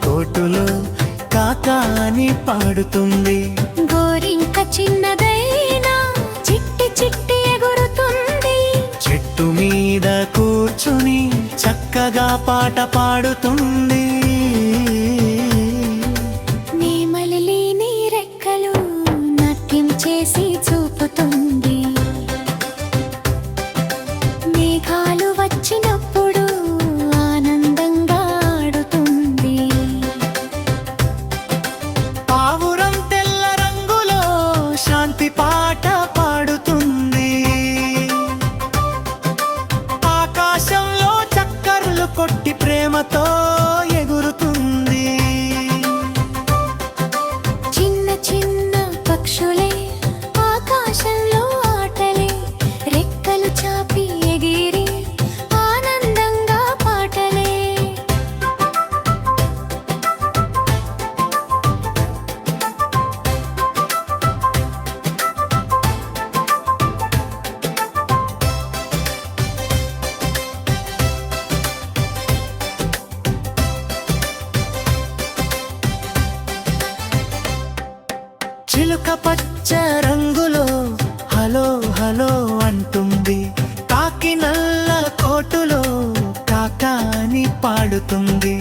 కోటులో కాకాని పాడుతుంది. గోరింక చిన్నదైనా చిట్టి చిట్టి ఎగురుతుంది. చెట్టు మీద కూర్చుని చక్కగా పాట పాడుతుంది. నేమలి నీ రెక్కలు నాట్యం చేసి చూపుతుంది. మేఘాలు వచ్చినప్పుడు ఆనందంగా ఆడుతుంది. పావురం తెల్ల రంగులో శాంతి పాట పాడుతుంది. ఆకాశంలో చక్కర్లు కొట్టి ప్రేమతో ఎగురుతుంది. చిన్న చిన్న పక్షులే ఆకాశంలో ఆటలే, రెక్కలు చాపి ఎగిరి ఆనందంగా పాటలే. చిలుక పచ్చ రంగులో హలో హలో అంటుంది. కాకి నల్ల కోటులో కాకాని పాడుతుంది.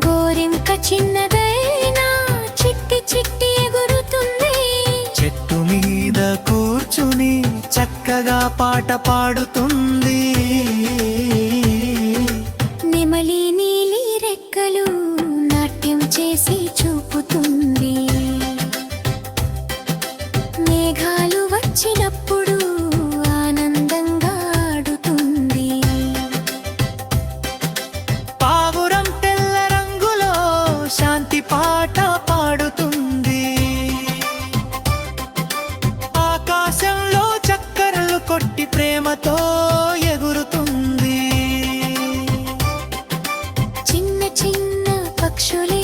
గోరింక చిన్నదైనా చిట్టి చిట్టి ఎగురుతుంది. చెట్టు మీద కూర్చుని చక్కగా పాట పాడుతుంది. నెమలి నీలి రెక్కలు నాట్యం చేసి చూపుతుంది. మేఘాలు వచ్చినప్పుడు ఆనందంగా ఆడుతుంది. పావురం తెల్ల రంగులో శాంతి పాట పాడుతుంది. ఆకాశంలో చక్కర్లు కొట్టి ప్రేమతో ఎగురుతుంది. చిన్న చిన్న పక్షులే